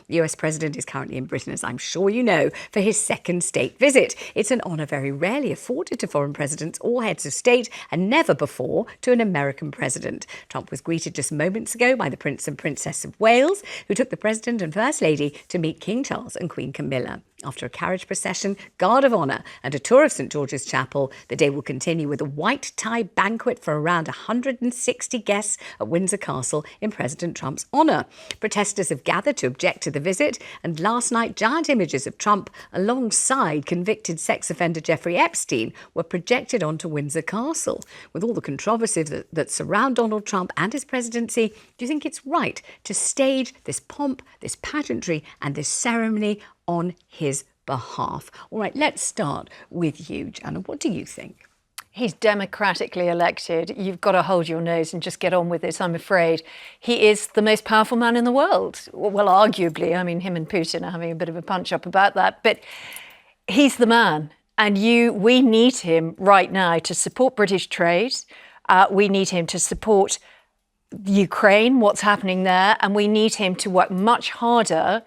The US president is currently in Britain, as I'm sure you know, for his second state visit. It's an honour very rarely afforded to foreign presidents or heads of state, and never before to an American president. Trump was greeted just moments ago by the Prince and Princess of Wales, who took the President and First Lady to meet King Charles and Queen Camilla. After a carriage procession, guard of honour and a tour of St George's Chapel, the day will continue with a white tie banquet for around 160 guests at Windsor Castle in President Trump's honour. Protesters have gathered to object to the visit, and last night giant images of Trump alongside convicted sex offender Jeffrey Epstein were projected onto Windsor Castle. With all the controversies that surround Donald Trump and his presidency, do you think it's right to stage this pomp, this pageantry and this ceremony on his behalf? All right, let's start with you, Joanna. What do you think? He's democratically elected. You've got to hold your nose and just get on with this, I'm afraid. He is the most powerful man in the world. Well, arguably. I mean, him and Putin are having a bit of a punch-up about that. But he's the man. And we need him right now to support British trade. We need him to support Ukraine, what's happening there. And we need him to work much harder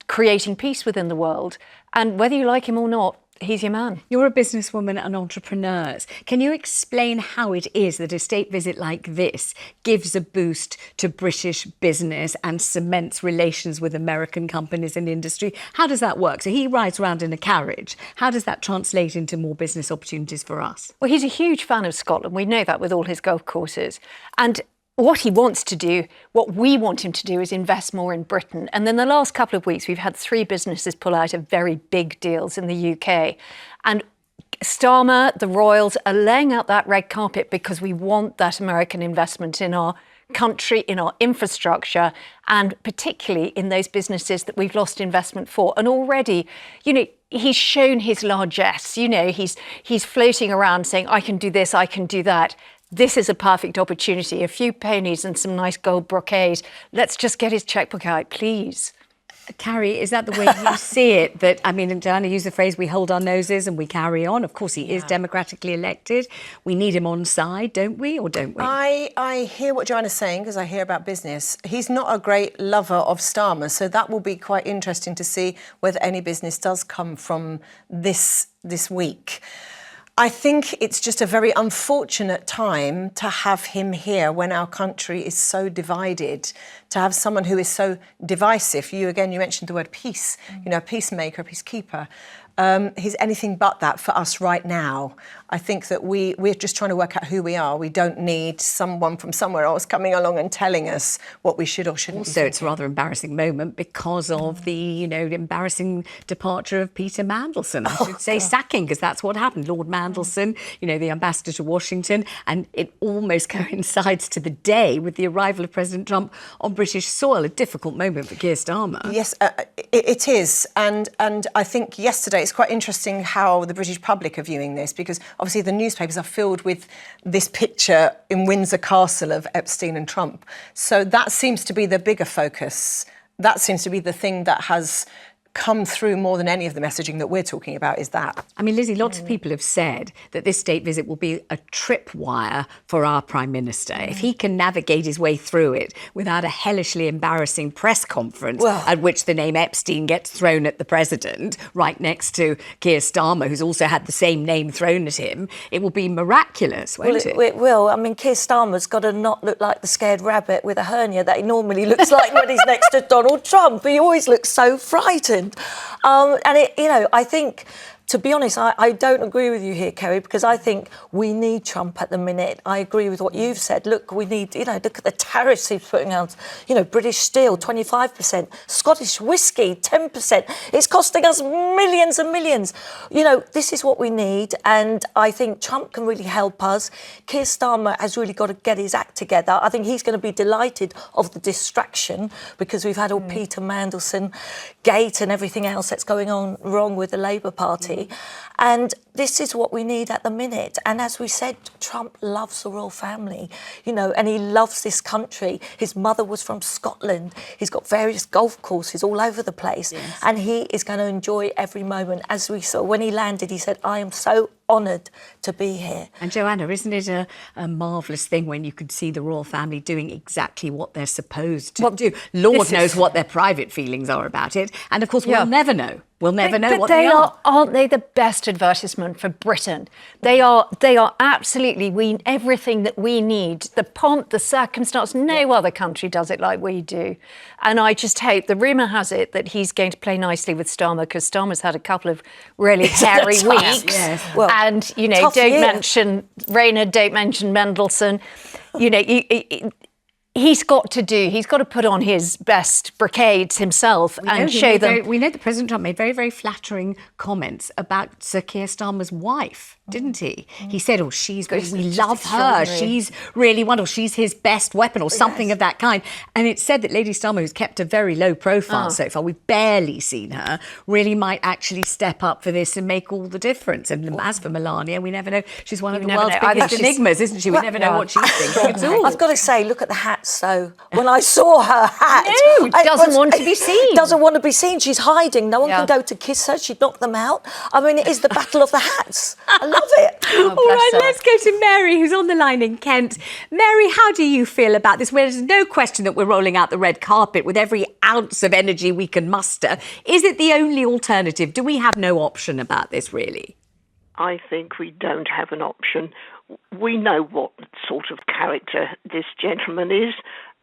creating peace within the world. And whether you like him or not, he's your man. You're a businesswoman and entrepreneurs. Can you explain how it is that a state visit like this gives a boost to British business and cements relations with American companies and industry? How does that work? So he rides around in a carriage. How does that translate into more business opportunities for us? Well, he's a huge fan of Scotland. We know that with all his golf courses. And what he wants to do, what we want him to do, is invest more in Britain. And then the last couple of weeks, we've had 3 businesses pull out of very big deals in the UK. And Starmer, the Royals, are laying out that red carpet because we want that American investment in our country, in our infrastructure, and particularly in those businesses that we've lost investment for. And already, he's shown his largesse. He's floating around saying, I can do this, I can do that. This is a perfect opportunity. A few pennies and some nice gold brocade. Let's just get his checkbook out, please. Carrie, is that the way you see it? That, I mean, Joanna used the phrase, we hold our noses and we carry on. Of course, he is democratically elected. We need him on side, don't we, or don't we? I hear what Joanna's saying, because I hear about business. He's not a great lover of Starmer, so that will be quite interesting to see whether any business does come from this week. I think it's just a very unfortunate time to have him here when our country is so divided, to have someone who is so divisive. You mentioned the word peace, a peacemaker, a peacekeeper. He's anything but that for us right now. I think that we're just trying to work out who we are. We don't need someone from somewhere else coming along and telling us what we should or shouldn't do. So it's a rather embarrassing moment because of the, embarrassing departure of Peter Mandelson. I should say sacking, because that's what happened. Lord Mandelson, the ambassador to Washington, and it almost coincides to the day with the arrival of President Trump on British soil. A difficult moment for Keir Starmer. Yes, it is. And I think yesterday it's quite interesting how the British public are viewing this, because obviously the newspapers are filled with this picture in Windsor Castle of Epstein and Trump. So that seems to be the bigger focus. That seems to be the thing that has come through more than any of the messaging that we're talking about, is that. I mean, Lizzie, lots of people have said that this state visit will be a tripwire for our Prime Minister. If he can navigate his way through it without a hellishly embarrassing press conference at which the name Epstein gets thrown at the President, right next to Keir Starmer, who's also had the same name thrown at him, it will be miraculous, won't it? It will. I mean, Keir Starmer's got to not look like the scared rabbit with a hernia that he normally looks like when he's next to Donald Trump. He always looks so frightened. I think, to be honest, I don't agree with you here, Carrie, because I think we need Trump at the minute. I agree with what you've said. Look, we need, look at the tariffs he's putting out. British steel, 25%. Scottish whiskey, 10%. It's costing us millions and millions. This is what we need. And I think Trump can really help us. Keir Starmer has really got to get his act together. I think he's going to be delighted of the distraction, because we've had all Peter Mandelson gate and everything else that's going on wrong with the Labour Party. And this is what we need at the minute. And as we said, Trump loves the royal family, and he loves this country. His mother was from Scotland. He's got various golf courses all over the place. Yes. And he is going to enjoy every moment. As we saw when he landed, he said, I am so honoured to be here. And Joanna, isn't it a marvellous thing when you could see the royal family doing exactly what they're supposed to do? Lord knows what their private feelings are about it. And of course, we'll never know. We'll never know what they are. Aren't they the best advertisement for Britain? They are absolutely everything that we need. The pomp, the circumstance, no other country does it like we do. And I just hope, the rumour has it that he's going to play nicely with Starmer, because Starmer's had a couple of really hairy weeks. Yes. Well, and, don't mention Rayner, don't mention Mendelssohn. He's got to put on his best brigades himself and show them. We know that President Trump made very, very flattering comments about Sir Keir Starmer's wife, didn't he? He said, we love her. She's really wonderful. She's his best weapon, or something of that kind. And it's said that Lady Starmer, who's kept a very low profile so far, we've barely seen her, really might actually step up for this and make all the difference. And as for Melania, we never know. She's one of the world's biggest enigmas, isn't she? We never know what she's thinking at all. I've got to say, look at the hat. So when I saw her hat, doesn't want to be seen. Doesn't want to be seen. She's hiding. No one can go to kiss her. She'd knock them out. I mean, it is the battle of the hats. I love it. All right, let's go to Mary, who's on the line in Kent. Mary, how do you feel about this? Well, there's no question that we're rolling out the red carpet with every ounce of energy we can muster. Is it the only alternative? Do we have no option about this, really? I think we don't have an option. We know what sort of character this gentleman is,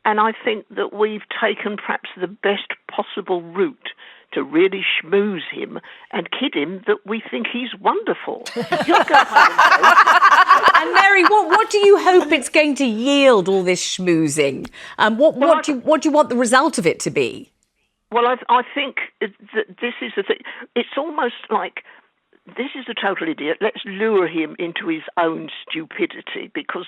and I think that we've taken perhaps the best possible route to really schmooze him and kid him that we think he's wonderful. You'll go home and Mary, what do you hope it's going to yield, all this schmoozing? What do you want the result of it to be? Well, I think that this is the thing. It's almost like, this is a total idiot. Let's lure him into his own stupidity, because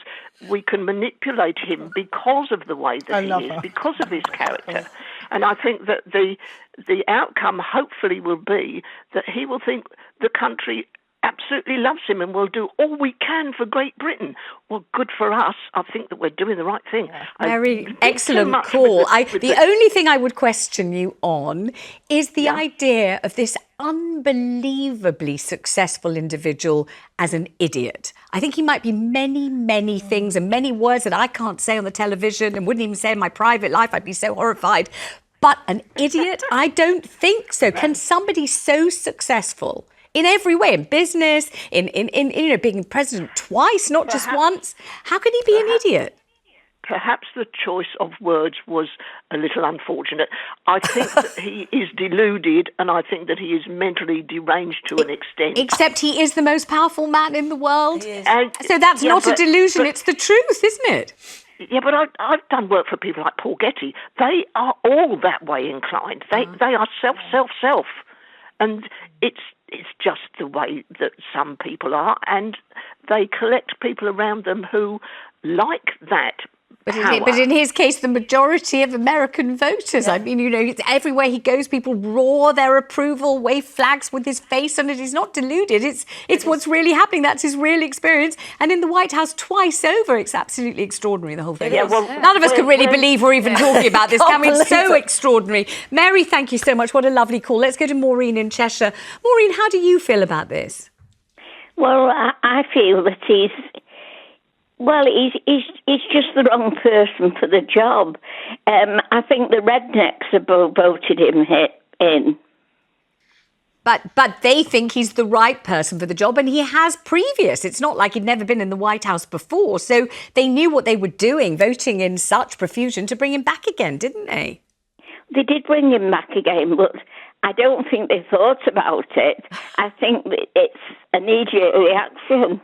we can manipulate him because of the way that he is, because of his character. And I think that the outcome hopefully will be that he will think the country absolutely loves him and will do all we can for Great Britain. Well, good for us. I think that we're doing the right thing. Yeah. Very excellent call. The only thing I would question you on is the idea of this unbelievably successful individual as an idiot. I think he might be many, many things and many words that I can't say on the television and wouldn't even say in my private life. I'd be so horrified. But an idiot? I don't think so. Can somebody so successful in every way, in business, in being president twice, not just once, how can he be an idiot? Perhaps the choice of words was a little unfortunate. I think that he is deluded, and I think that he is mentally deranged to an extent. Except he is the most powerful man in the world. And, so that's not a delusion, it's the truth, isn't it? Yeah, but I've done work for people like Paul Getty. They are all that way inclined. They are self. And it's just the way that some people are, and they collect people around them who like that. But in his case, the majority of American voters, I mean, it's everywhere he goes, people roar their approval, wave flags with his face on it. He's not deluded. It's what's really happening. That's his real experience. And in the White House twice over, it's absolutely extraordinary, the whole thing. None of us can really believe we're even talking about this, can we? It's so extraordinary. Mary, thank you so much. What a lovely call. Let's go to Maureen in Cheshire. Maureen, how do you feel about this? Well, I feel that he's just the wrong person for the job. I think the rednecks have voted him in. But they think he's the right person for the job, and he has previous. It's not like he'd never been in the White House before, so they knew what they were doing, voting in such profusion to bring him back again, didn't they? They did bring him back again, but I don't think they thought about it. I think that it's a knee-jerk reaction.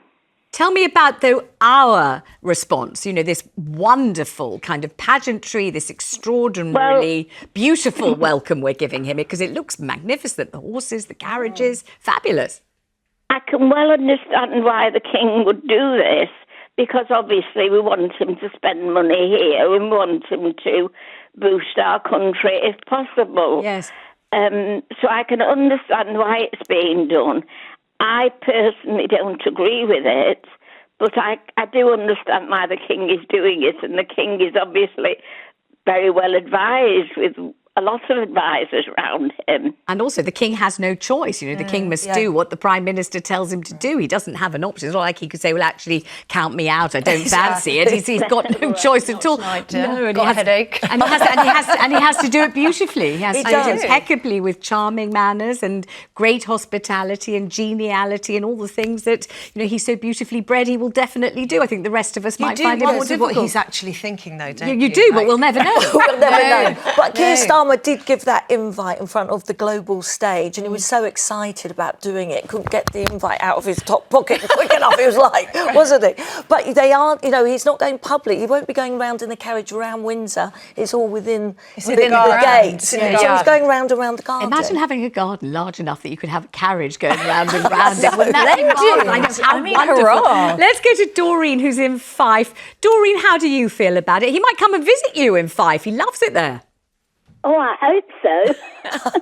Tell me about, though, our response, this wonderful kind of pageantry, this extraordinarily beautiful welcome we're giving him, because it looks magnificent. The horses, the carriages, fabulous. I can well understand why the King would do this, because obviously we want him to spend money here and we want him to boost our country if possible. Yes. So I can understand why it's being done. I personally don't agree with it, but I do understand why the King is doing it, and the King is obviously very well advised with a lot of advisors around him. And also, the king has no choice. The king must do what the prime minister tells him to do. He doesn't have an option. It's not like he could say, well, actually, count me out. I don't fancy it. He's got no choice at all. No, and got a headache. And he has to do it beautifully. He has to do it impeccably with charming manners and great hospitality and geniality and all the things that, he's so beautifully bred, he will definitely do. I think the rest of us might find it more difficult. What he's actually thinking, though, don't you? You do, but we'll never know. We'll never know. But Keir Starmer did give that invite in front of the global stage, and he was so excited about doing it, couldn't get the invite out of his top pocket quick enough, he was like, wasn't he? But they aren't, he's not going public. He won't be going round in the carriage around Windsor. It's all within the gates. So he's going round around the garden. Imagine having a garden large enough that you could have a carriage going round and round it. Wouldn't that be marvellous? How wonderful. Hurrah. Let's go to Doreen, who's in Fife. Doreen, how do you feel about it? He might come and visit you in Fife. He loves it there. Oh, I hope so.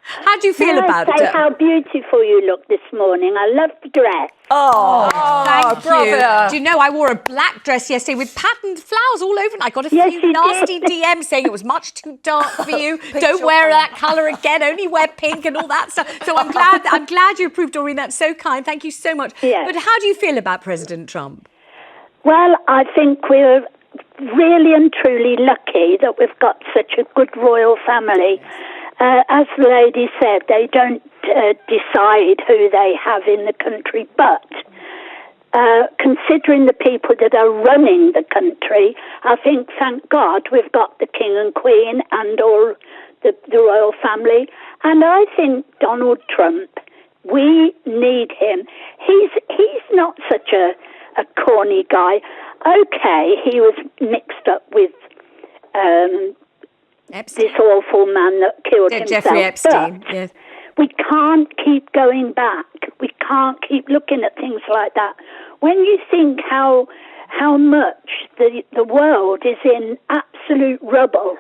How do you feel about it? it? How beautiful you look this morning. I love the dress. Oh, thank brother. you. Do you know, I wore a black dress yesterday with patterned flowers all over, and I got a few nasty DMs saying it was much too dark for you. Don't wear that colour again. Only wear pink and all that stuff. So I'm glad you approved, Doreen. That's so kind. Thank you so much. Yes. But how do you feel about President Trump? Well, I think we're really and truly lucky that we've got such a good royal family. As the lady said, they don't decide who they have in the country, but considering the people that are running the country, I think, thank God, we've got the King and Queen and all the royal family. And I think Donald Trump, we need him. He's not such a corny guy. Okay, he was mixed up with this awful man that killed himself. Jeffrey Epstein, but yes. we can't keep going back. We can't keep looking at things like that. When you think how much the world is in absolute rubble,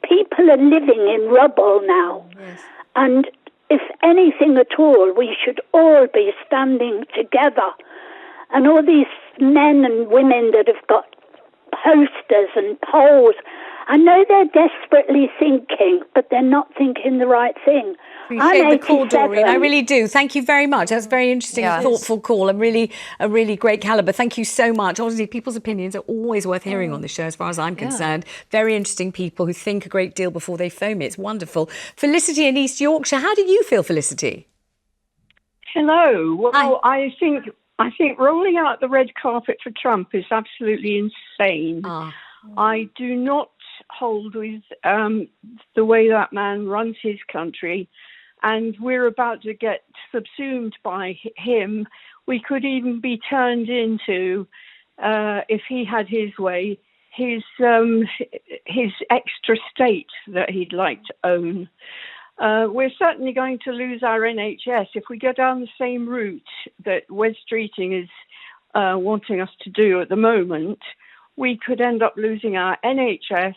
people are living in rubble now. Yes. And if anything at all, we should all be standing together. And all these men and women that have got posters and polls, I know they're desperately thinking, but they're not thinking the right thing. Appreciate the call, Doreen. I really do. Thank you very much. That's a very interesting and thoughtful call and a really great calibre. Thank you so much. Honestly, people's opinions are always worth hearing on the show as far as I'm concerned. Very interesting people who think a great deal before they phone me. It's wonderful. Felicity in East Yorkshire, how do you feel, Felicity? Hello. Well, I think rolling out the red carpet for Trump is absolutely insane. I do not hold with the way that man runs his country, and we're about to get subsumed by him. We could even be turned into, if he had his way, his extra state that he'd like to own. We're certainly going to lose our NHS if we go down the same route that Wes Streeting is wanting us to do at the moment. We could end up losing our NHS.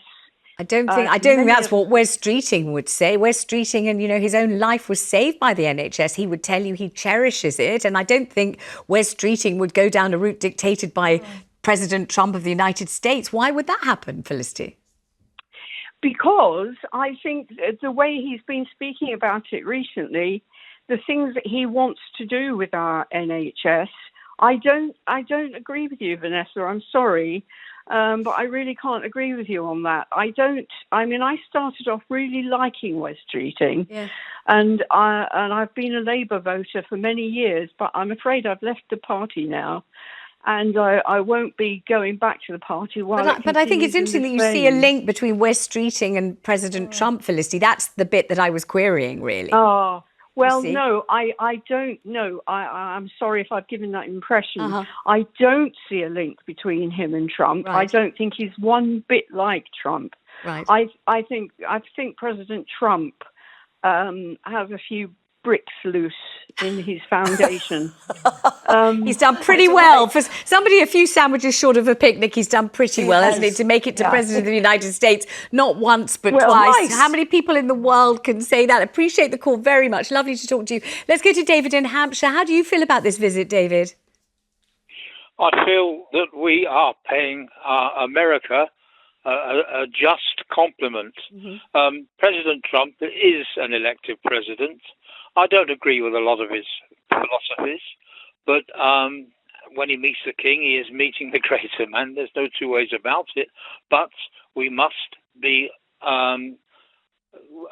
I don't think that's what Wes Streeting would say. Wes Streeting, and his own life was saved by the NHS. He would tell you he cherishes it, and I don't think Wes Streeting would go down a route dictated by President Trump of the United States. Why would that happen, Felicity? Because I think the way he's been speaking about it recently, the things that he wants to do with our NHS, I don't agree with you, Vanessa. I'm sorry. But I really can't agree with you on that. I started off really liking Wes Streeting, and I've been a Labour voter for many years, but I'm afraid I've left the party now, and I won't be going back to the party while But I think it's interesting that you see a link between Wes Streeting and President Trump, Felicity. That's the bit that I was querying, really. Oh. Well, no, I don't know. I'm sorry if I've given that impression. I don't see a link between him and Trump. Right. I don't think he's one bit like Trump. Right. I think President Trump has a few bricks loose in his foundation. He's done pretty well. For somebody a few sandwiches short of a picnic, he's done pretty well, hasn't he, to make it to President of the United States, not once but twice. Nice. How many people in the world can say that? Appreciate the call very much. Lovely to talk to you. Let's go to David in Hampshire. How do you feel about this visit, David? I feel that we are paying America a just compliment. President Trump is an elected president. I don't agree with a lot of his philosophies, but when he meets the king, he is meeting the greater man. There's no two ways about it. But we must be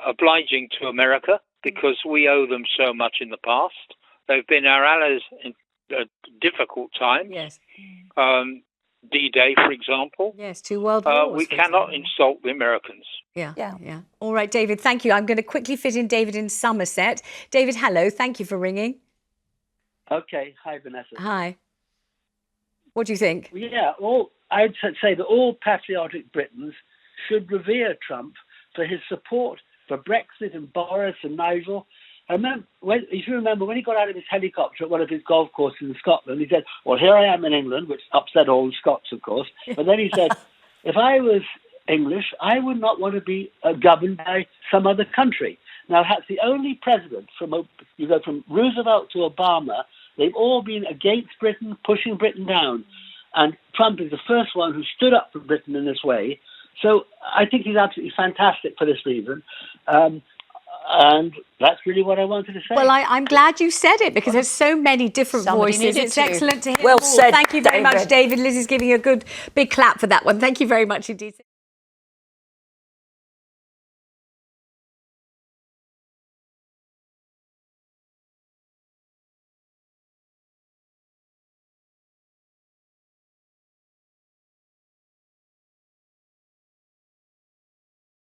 obliging to America because we owe them so much in the past. They've been our allies in difficult times. Yes. D-Day, for example. Yes, 2 world wars. We cannot insult the Americans. Yeah. All right, David, thank you. I'm going to quickly fit in David in Somerset. David, hello. Thank you for ringing. Okay. Hi, Vanessa. Hi. What do you think? Yeah, I'd say that all patriotic Britons should revere Trump for his support for Brexit and Boris and Nigel. If you remember, when he got out of his helicopter at one of his golf courses in Scotland, he said, well, here I am in England, which upset all the Scots, of course. But then he said, if I was English, I would not want to be governed by some other country. Now, that's the only president, you go from Roosevelt to Obama, they've all been against Britain, pushing Britain down. And Trump is the first one who stood up for Britain in this way. So I think he's absolutely fantastic for this reason. And that's really what I wanted to say. Well, I'm glad you said it because there's so many different voices. It's excellent to hear Well them all. said, Thank you very much, David. David. Lizzie's giving you a good big clap for that one. Thank you very much indeed.